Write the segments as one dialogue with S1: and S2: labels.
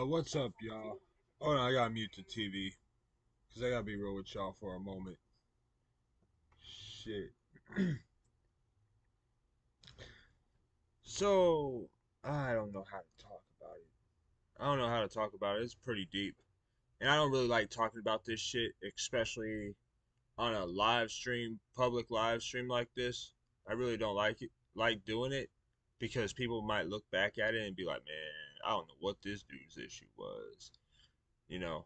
S1: What's up, y'all? Oh no, I gotta mute the TV because I gotta be real with y'all for a moment. Shit. So, I don't know how to talk about it. I don't know how to talk about it. It's pretty deep. And I don't really like talking about this shit, especially on a live stream, public live stream like this. I really don't like doing it because people might look back at it and be like, man, I don't know what this dude's issue was, you know?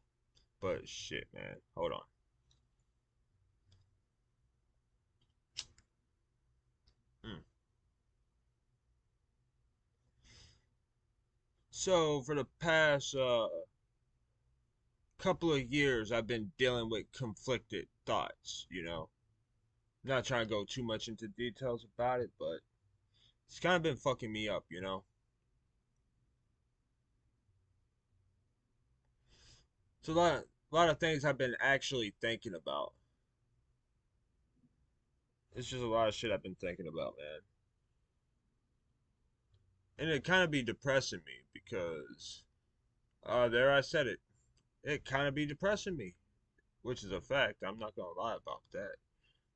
S1: But shit, man. Hold on. Mm. So for the past couple of years, I've been dealing with conflicted thoughts. I'm not trying to go too much into details about it, but it's kind of been fucking me up. It's a lot of things I've been actually thinking about. It's just a lot of shit I've been thinking about, man. And it kind of be depressing me because, there I said it. It kind of be depressing me, which is a fact. I'm not gonna lie about that.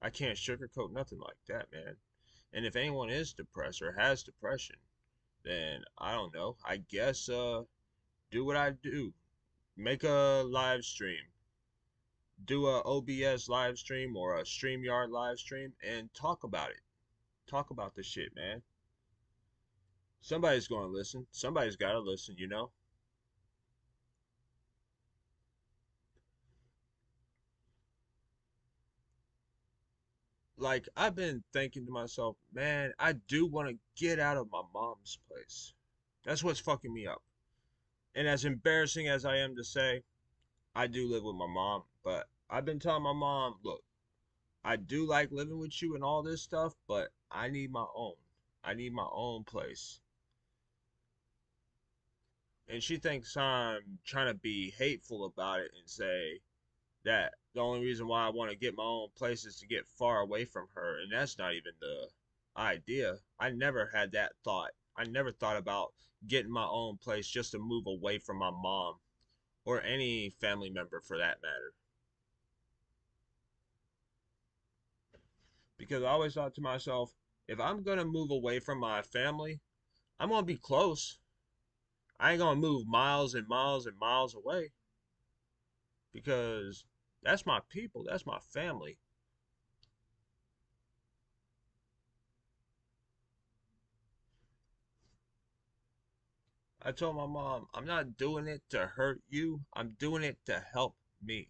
S1: I can't sugarcoat nothing like that, man. And if anyone is depressed or has depression, then I don't know. I guess do what I do. Make a live stream. Do a OBS live stream or a StreamYard live stream and talk about it. Talk about the shit, man. Somebody's going to listen. Somebody's got to listen. Like I've been thinking to myself, man, I do want to get out of my mom's place. That's what's fucking me up. And as embarrassing as I am to say, I do live with my mom, but I've been telling my mom, look, I do like living with you and all this stuff, but I need my own. I need my own place. And she thinks I'm trying to be hateful about it and say that the only reason why I want to get my own place is to get far away from her. And that's not even the idea. I never had that thought. I never thought about getting my own place just to move away from my mom or any family member for that matter. Because I always thought to myself, if I'm going to move away from my family, I'm going to be close. I ain't going to move miles and miles and miles away because that's my people, that's my family. I told my mom, I'm not doing it to hurt you, I'm doing it to help me.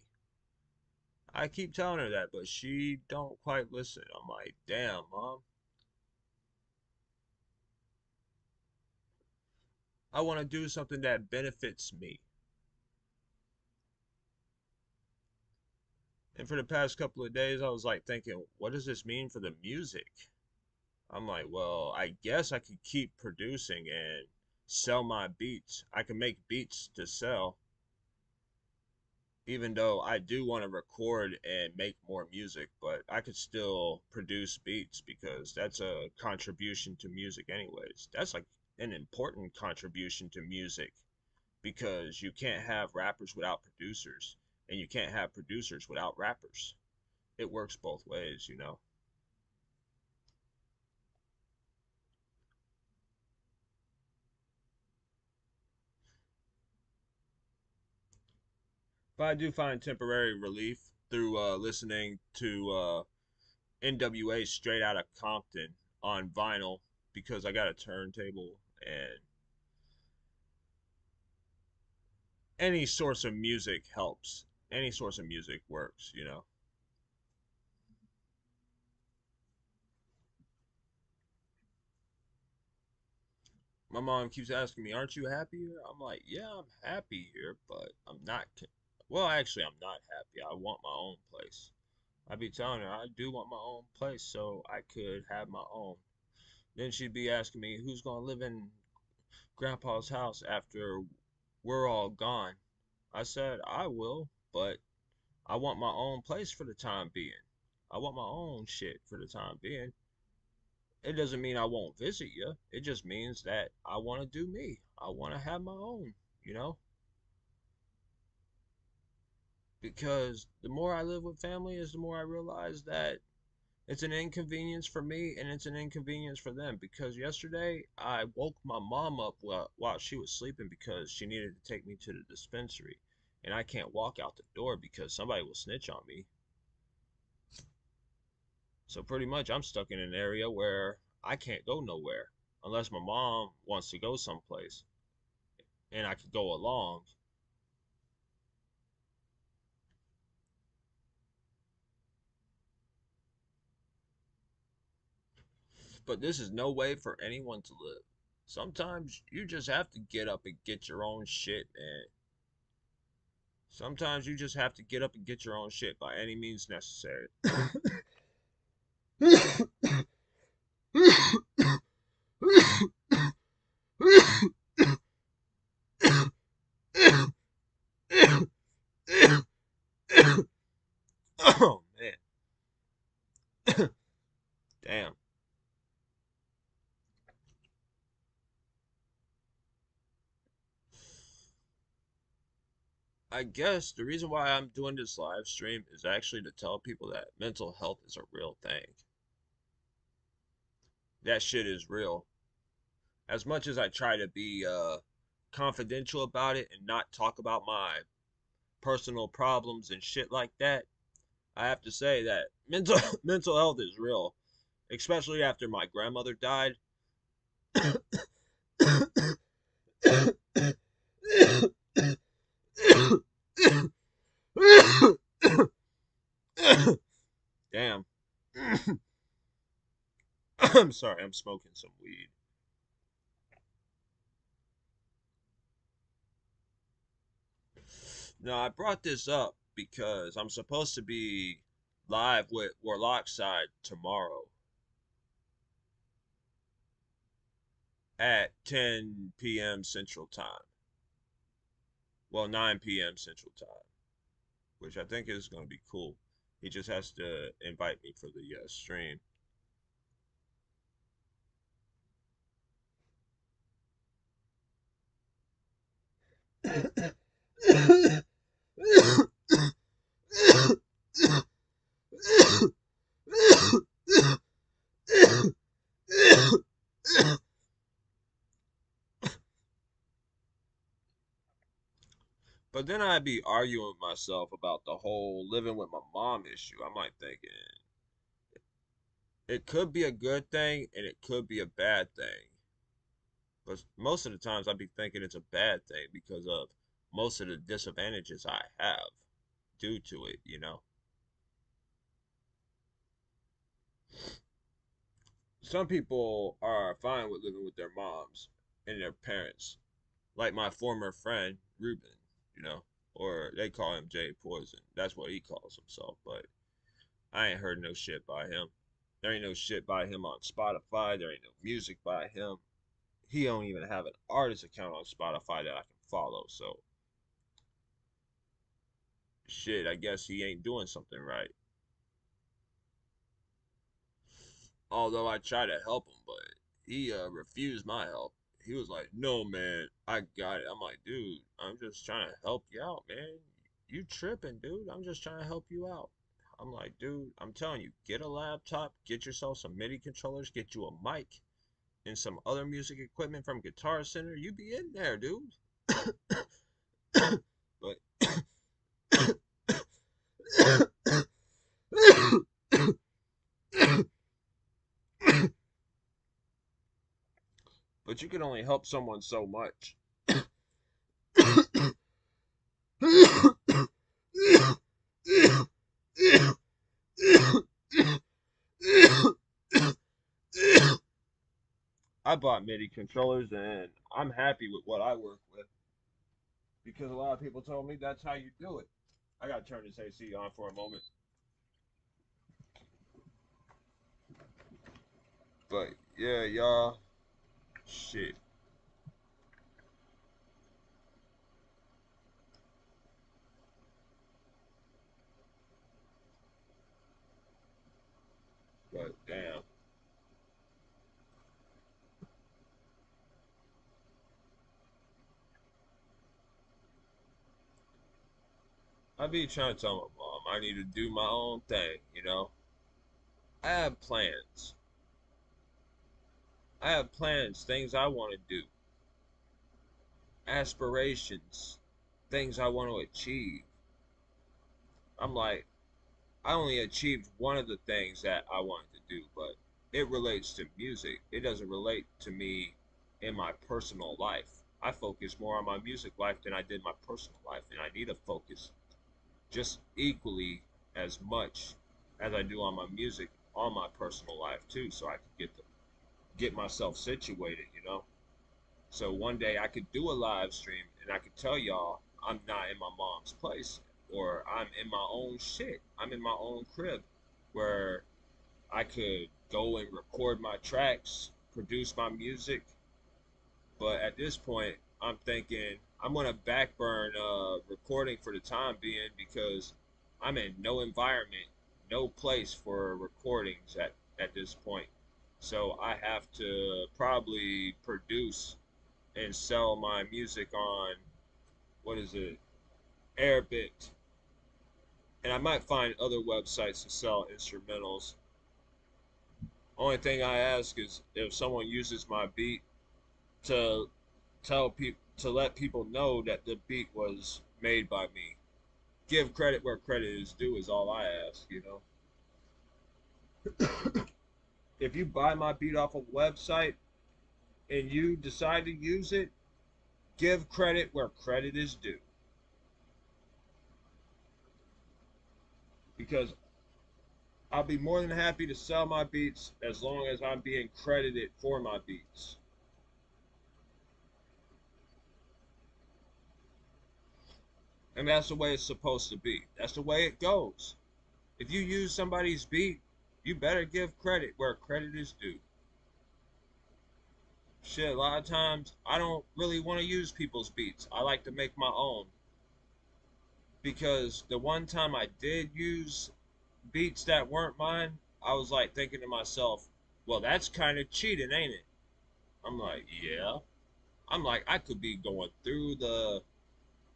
S1: I keep telling her that, but she don't quite listen. I'm like, damn, mom, I want to do something that benefits me. And for the past couple of days, I was like thinking, what does this mean for the music? I'm like, well, I guess I could keep producing and sell my beats. I can make beats to sell, even though I do want to record and make more music, but I could still produce beats because that's a contribution to music, anyways. That's like an important contribution to music because you can't have rappers without producers, and you can't have producers without rappers. It works both ways. But I do find temporary relief through listening to NWA straight out of Compton on vinyl because I got a turntable, and any source of music helps. Any source of music works. My mom keeps asking me, "Aren't you happy here?" I'm like, "Yeah, I'm happy here, but I'm not." Well, actually, I'm not happy. I want my own place. I'd be telling her I do want my own place so I could have my own. Then she'd be asking me, "Who's gonna live in Grandpa's house after we're all gone?" I said, "I will, but I want my own place for the time being. I want my own shit for the time being. It doesn't mean I won't visit you. It just means that I want to do me. I want to have my own. you know? Because the more I live with family is the more I realize that it's an inconvenience for me and it's an inconvenience for them. Because yesterday I woke my mom up while she was sleeping because she needed to take me to the dispensary. And I can't walk out the door because somebody will snitch on me. So pretty much I'm stuck in an area where I can't go nowhere unless my mom wants to go someplace and I could go along. But this is no way for anyone to live. Sometimes you just have to get up and get your own shit, man. Sometimes you just have to get up and get your own shit by any means necessary. Oh man. Damn. I guess the reason why I'm doing this live stream is actually to tell people that mental health is a real thing. That shit is real. As much as I try to be confidential about it and not talk about my personal problems and shit like that, I have to say that mental health is real, especially after my grandmother died. Damn. I'm sorry, I'm smoking some weed. Now, I brought this up because I'm supposed to be live with Warlockside tomorrow at 10 p.m. Central Time. Well, 9 p.m. Central Time, which I think is going to be cool. He just has to invite me for the stream. But then I'd be arguing with myself about the whole living with my mom issue. I'm like thinking it could be a good thing and it could be a bad thing. But most of the times I'd be thinking it's a bad thing because of most of the disadvantages I have due to it, you know? Some people are fine with living with their moms and their parents, like my former friend, Ruben, you know? Or they call him Jay Poison. That's what he calls himself, but I ain't heard no shit by him. There ain't no shit by him on Spotify. There ain't no music by him. He don't even have an artist account on Spotify that I can follow. So shit, I guess he ain't doing something right. Although I tried to help him, but he refused my help. He was like, "No, man, I got it." I'm like, "Dude, I'm just trying to help you out, man. You tripping, dude? I'm just trying to help you out." I'm like, "Dude, I'm telling you, get a laptop, get yourself some MIDI controllers, get you a mic and some other music equipment from Guitar Center. You be in there, dude." But but you can only help someone so much. I bought MIDI controllers and I'm happy with what I work with because a lot of people told me that's how you do it. I gotta turn this AC on for a moment. But yeah, y'all, shit. But damn. I be trying to tell my mom I need to do my own thing, you know? I have plans. I have plans, things I want to do, aspirations, things I want to achieve. I'm like, I only achieved one of the things that I wanted to do, but it relates to music. It doesn't relate to me in my personal life. I focus more on my music life than I did my personal life, and I need to focus just equally as much as I do on my music on my personal life too, so I can get myself situated, you know. So one day I could do a live stream and I could tell y'all I'm not in my mom's place, or I'm in my own shit. I'm in my own crib where I could go and record my tracks, produce my music. But at this point, I'm thinking I'm gonna backburn recording for the time being because I'm in no environment, no place for recordings at this point. So I have to probably produce and sell my music on, what is it, Airbit. And I might find other websites to sell instrumentals. Only thing I ask is if someone uses my beat to tell people, to let people know that the beat was made by me. Give credit where credit is due is all I ask, you know. If you buy my beat off a website and you decide to use it, give credit where credit is due. Because I'll be more than happy to sell my beats as long as I'm being credited for my beats. And that's the way it's supposed to be. That's the way it goes. If you use somebody's beat, you better give credit where credit is due. Shit, a lot of times I don't really want to use people's beats. I like to make my own. Because the one time I did use beats that weren't mine, I was like thinking to myself, well, that's kind of cheating, ain't it? I'm like, yeah. I'm like, I could be going through the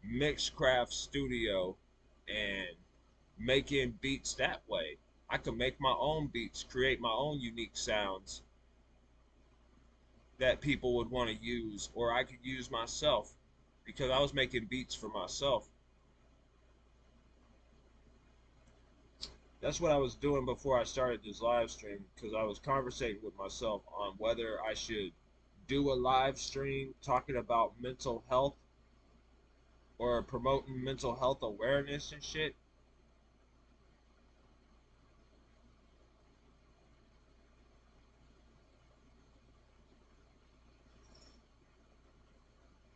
S1: Mixcraft studio and making beats that way. I could make my own beats, create my own unique sounds that people would want to use, or I could use myself because I was making beats for myself. That's what I was doing before I started this live stream because I was conversating with myself on whether I should do a live stream talking about mental health or promoting mental health awareness and shit.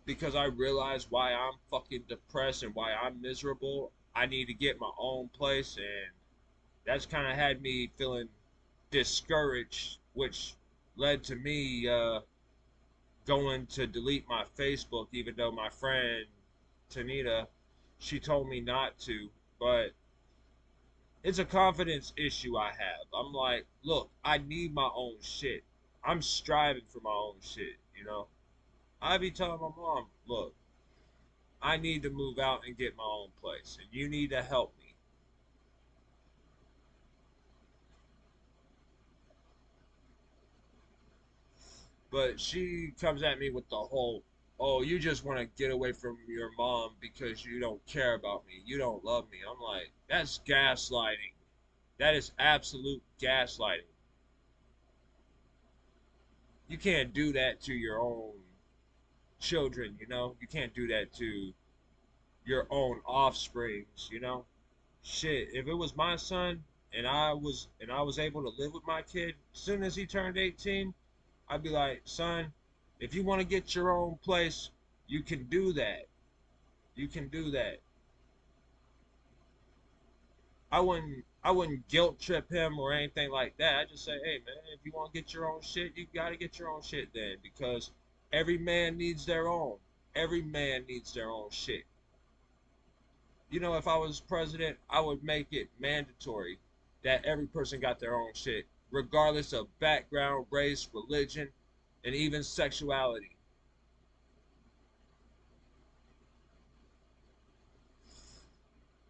S1: Because I realize why I'm fucking depressed and why I'm miserable. I need to get my own place, and that's kind of had me feeling discouraged, which led to me going to delete my Facebook, even though my friend Tanita, she told me not to. But it's a confidence issue I have. I'm like, look, I need my own shit. I'm striving for my own shit, you know? I be telling my mom, look, I need to move out and get my own place, and you need to help me. But she comes at me with the whole, oh, you just want to get away from your mom because you don't care about me. You don't love me. I'm like, that's gaslighting. That is absolute gaslighting. You can't do that to your own children, you know? You can't do that to your own offsprings, you know? Shit, if it was my son and I was able to live with my kid, as soon as he turned 18, I'd be like, son, if you want to get your own place, you can do that. You can do that. I wouldn't guilt trip him or anything like that. I just say, hey man, if you want to get your own shit, you gotta get your own shit then, because every man needs their own. Every man needs their own shit. You know, if I was president, I would make it mandatory that every person got their own shit, regardless of background, race, religion, and even sexuality.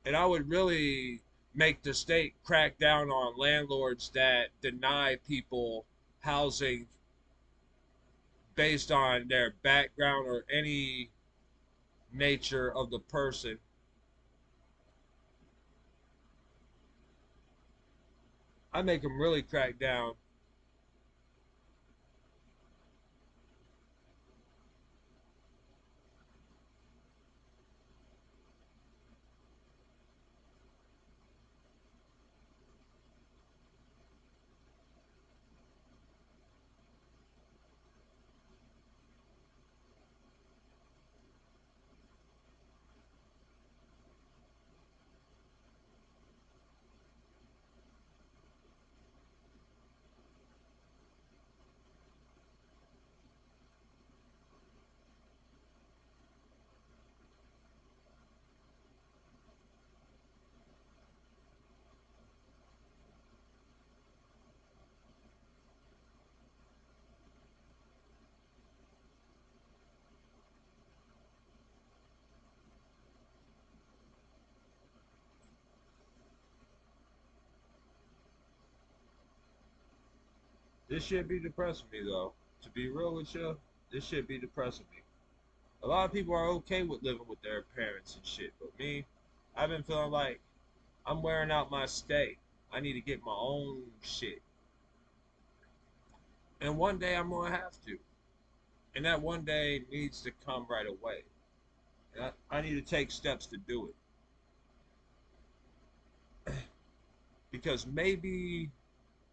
S1: And I would really make the state crack down on landlords that deny people housing based on their background or any nature of the person. I make them really crack down. This shit be depressing me though. To be real with you, this shit be depressing me. A lot of people are okay with living with their parents and shit, but me, I've been feeling like I'm wearing out my stay. I need to get my own shit. And one day I'm gonna have to. And that one day needs to come right away. And I need to take steps to do it. Because maybe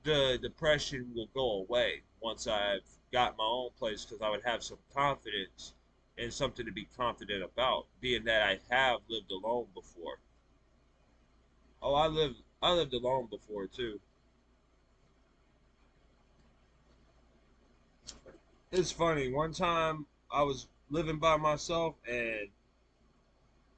S1: the depression will go away once I've got my own place because I would have some confidence and something to be confident about, being that I have lived alone before. Oh, I lived alone before too. It's funny. One time I was living by myself and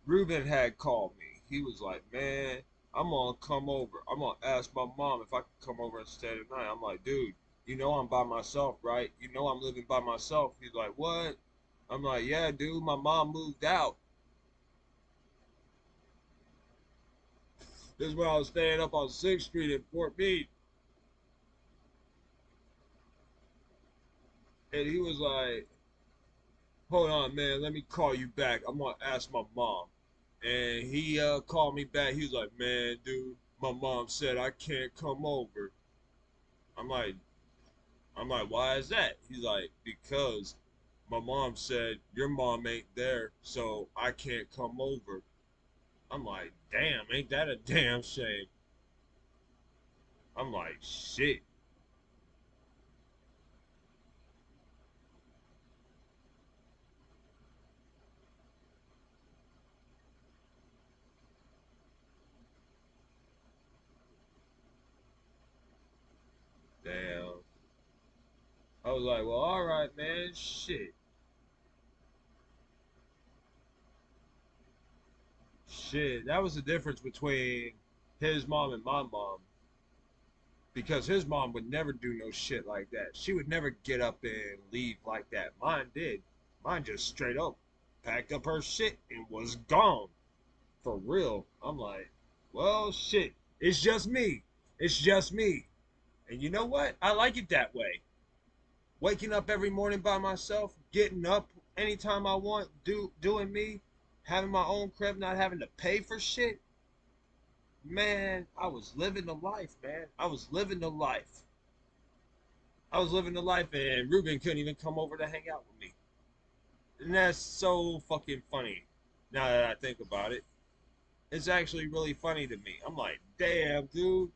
S1: Ruben had called me. He was like, "Man, I'm gonna come over. I'm gonna ask my mom if I can come over and stay tonight." I'm like, "Dude, you know I'm by myself, right? You know I'm living by myself." He's like, "What?" I'm like, "Yeah, dude, my mom moved out." This is when I was staying up on 6th Street in Fort Meade. And he was like, "Hold on, man, let me call you back. I'm gonna ask my mom." And he called me back. He was like, "Man, dude, my mom said I can't come over." I'm like, "Why is that?" He's like, "Because my mom said your mom ain't there, so I can't come over." I'm like, "Damn, ain't that a damn shame?" I'm like, "Shit, damn." I was like, "Well, all right, man, shit, shit." That was the difference between his mom and my mom. Because his mom would never do no shit like that. She would never get up and leave like that. Mine did. Mine just straight up packed up her shit and was gone. For real. I'm like, well, shit. It's just me. It's just me. And you know what? I like it that way. Waking up every morning by myself, getting up anytime I want, doing me, having my own crib, not having to pay for shit. Man, I was living the life, man. I was living the life. I was living the life, and Ruben couldn't even come over to hang out with me. And that's so fucking funny now that I think about it. It's actually really funny to me. I'm like, damn, dude,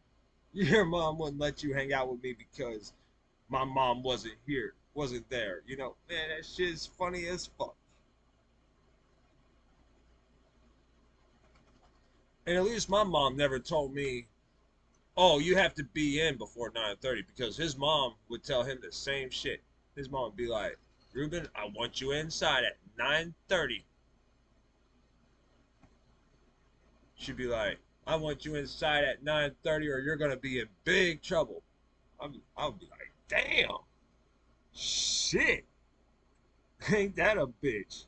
S1: your mom wouldn't let you hang out with me because my mom wasn't here, wasn't there. You know, man, that shit's funny as fuck. And at least my mom never told me, "Oh, you have to be in before 9:30," because his mom would tell him the same shit. His mom would be like, "Ruben, I want you inside at 9:30." She'd be like, "I want you inside at 9:30 or you're gonna be in big trouble." I'll be like, "Damn, shit, ain't that a bitch?"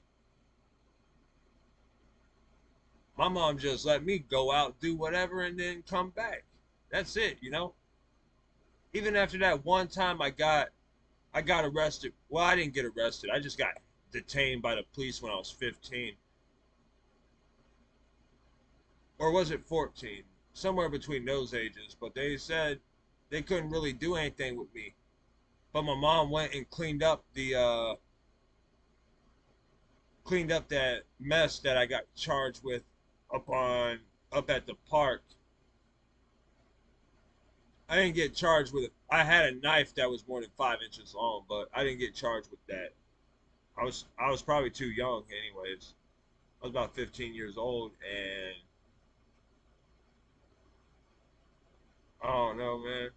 S1: My mom just let me go out, do whatever, and then come back. That's it, you know. Even after that one time I got arrested. Well, I didn't get arrested. I just got detained by the police when I was 15. Or was it 14? Somewhere between those ages. But they said they couldn't really do anything with me. But my mom went and cleaned up that mess that I got charged with up at the park. I didn't get charged with it. I had a knife that was more than 5 inches long, but I didn't get charged with that. I was probably too young, anyways. I was about 15 years old, and I don't know, man.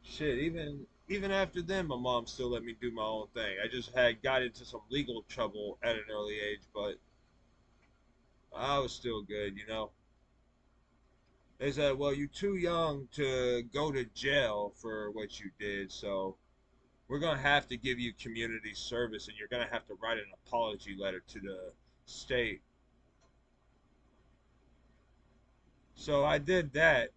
S1: Shit, even after then, my mom still let me do my own thing. I just had got into some legal trouble at an early age, but I was still good, you know. They said, "Well, you're too young to go to jail for what you did, so we're gonna have to give you community service, and you're gonna have to write an apology letter to the state." So I did that,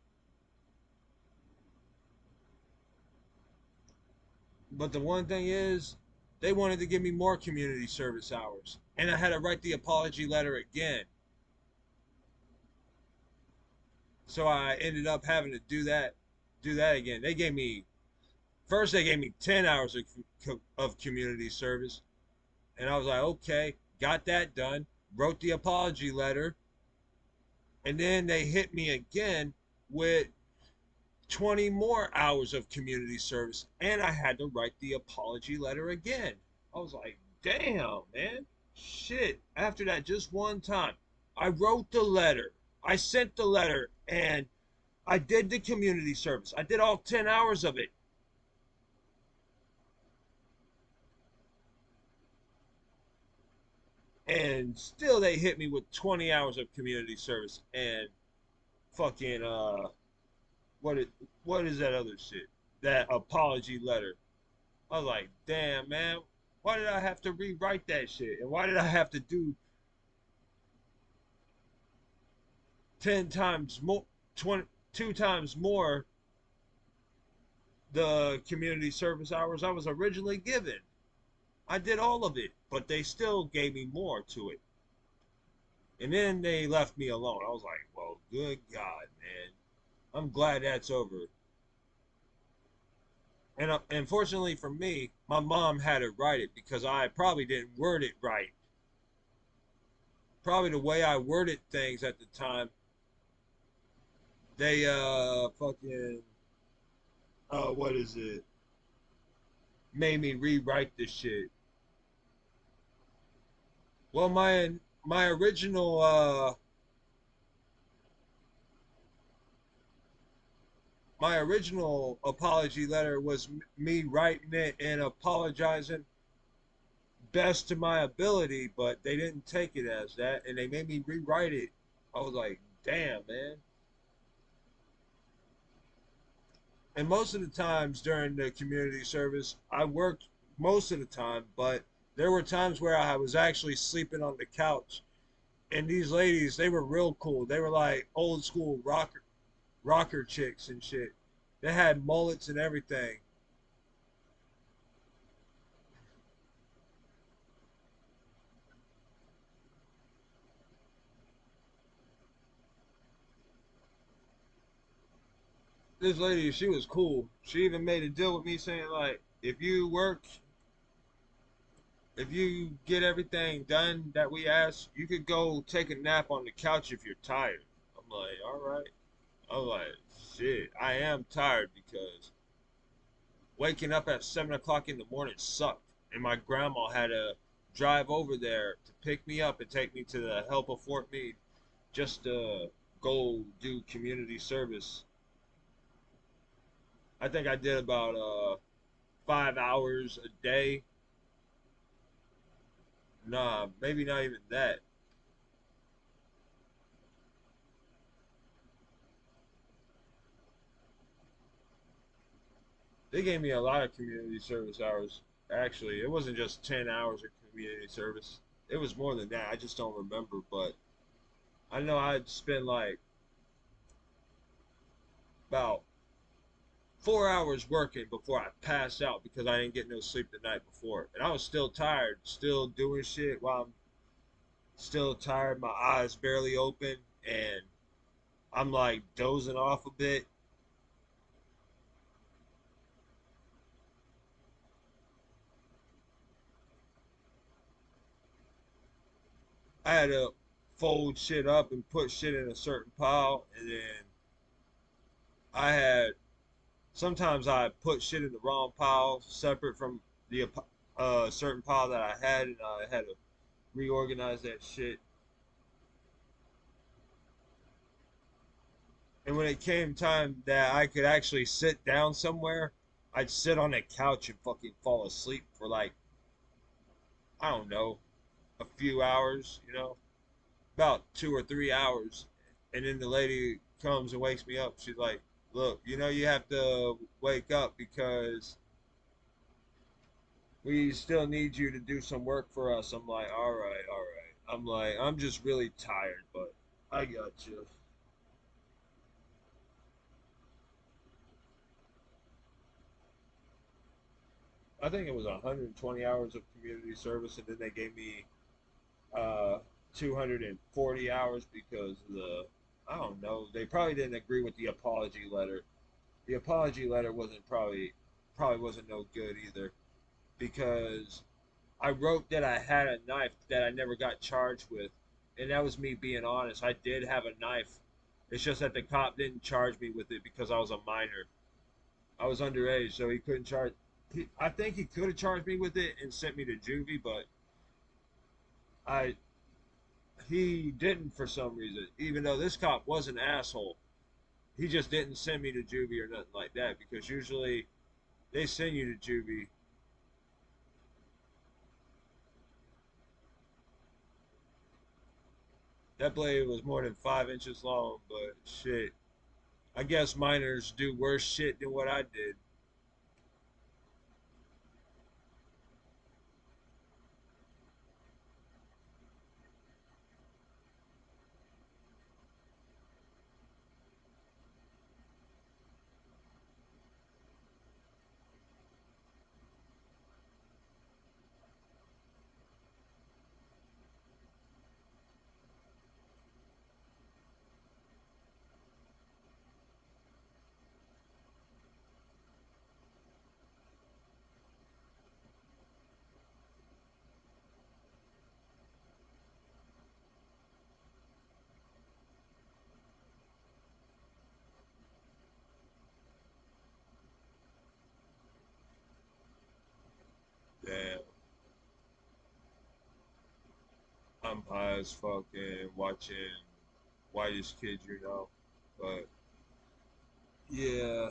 S1: but the one thing is, they wanted to give me more community service hours, and I had to write the apology letter again. So I ended up having to do that again. They gave me 10 hours of community service, and I was like, okay, got that done, wrote the apology letter, and then they hit me again with 20 more hours of community service, and I had to write the apology letter again. I was like, damn, man, shit. After that, just one time, I wrote the letter, I sent the letter, and I did the community service. I did all 10 hours of it. And still they hit me with 20 hours of community service and fucking what it what is that other shit? That apology letter. I was like, damn, man, why did I have to rewrite that shit? And why did I have to do 10 times more, 20, 2 times more the community service hours I was originally given? I did all of it, but they still gave me more to it. And then they left me alone. I was like, well, good God, man. I'm glad that's over. And unfortunately for me, my mom had to write it because I probably didn't word it right. Probably the way I worded things at the time, they fucking what is it? Made me rewrite this shit. Well, my original my original apology letter was me writing it and apologizing best to my ability, but they didn't take it as that, and they made me rewrite it. I was like, damn, man. And most of the times during the community service, I worked most of the time, but there were times where I was actually sleeping on the couch. And these ladies, they were real cool. They were like old school rocker chicks and shit. They had mullets and everything. This lady, she was cool. She even made a deal with me saying like, if you get everything done that we ask, you could go take a nap on the couch if you're tired. I'm like, all right. I'm like, shit, I am tired because waking up at 7 o'clock in the morning sucked, and my grandma had to drive over there to pick me up and take me to the Help of Fort Meade just to go do community service. I think I did about 5 hours a day. Nah, maybe not even that. They gave me a lot of community service hours. Actually, it wasn't just 10 hours of community service. It was more than that. I just don't remember, but I know I'd spend like about 4 hours working before I passed out because I didn't get no sleep the night before, and I was still tired, still doing shit while I'm still tired. My eyes barely open, and I'm like dozing off a bit. I had to fold shit up and put shit in a certain pile, and then I had sometimes I put shit in the wrong pile, separate from the certain pile that I had, and I had to reorganize that shit. And when it came time that I could actually sit down somewhere, I'd sit on a couch and fucking fall asleep for like, I don't know, a few hours, about 2 or 3 hours. And then the lady comes and wakes me up. She's like, look, you have to wake up because we still need you to do some work for us. I'm like, all right, all right. I'm like, I'm just really tired, but I got you. I think it was 120 hours of community service, and then they gave me uh, 240 hours because I don't know, they probably didn't agree with the apology letter. The apology letter wasn't probably wasn't no good either because I wrote that I had a knife that I never got charged with, and that was me being honest. I did have a knife. It's just that the cop didn't charge me with it because I was a minor. I was underage, so he couldn't charge. I think he could have charged me with it and sent me to juvie, but I he didn't for some reason. Even though this cop was an asshole, he just didn't send me to juvie or nothing like that because usually they send you to juvie. That blade was more than 5 inches long, but shit. I guess minors do worse shit than what I did. Damn, I'm high as fuck and watching Whitest Kid, But yeah,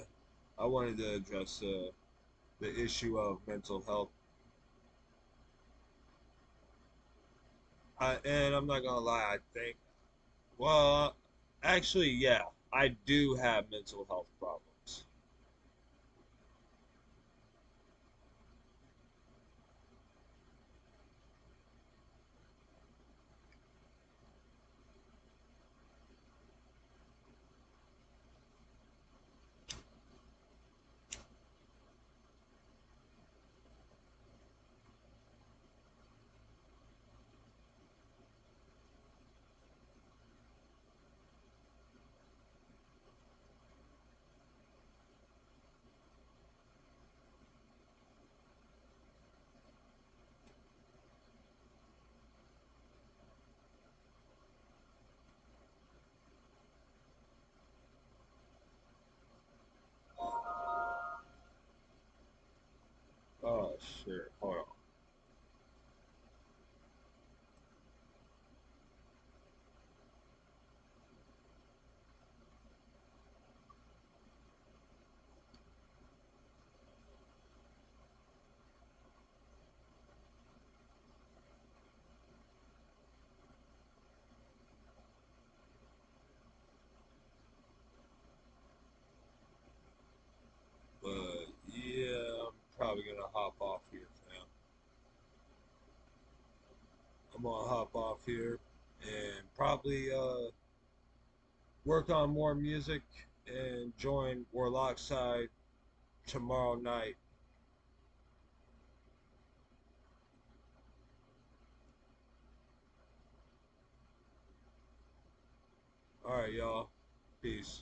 S1: I wanted to address the issue of mental health. And I'm not gonna lie, I think, well, actually, yeah, I do have mental health problems. Oh shit, hold on. But
S2: hop off here, fam. I'm gonna hop off here and probably work on more music and join Warlock side tomorrow night. All right, y'all. Peace.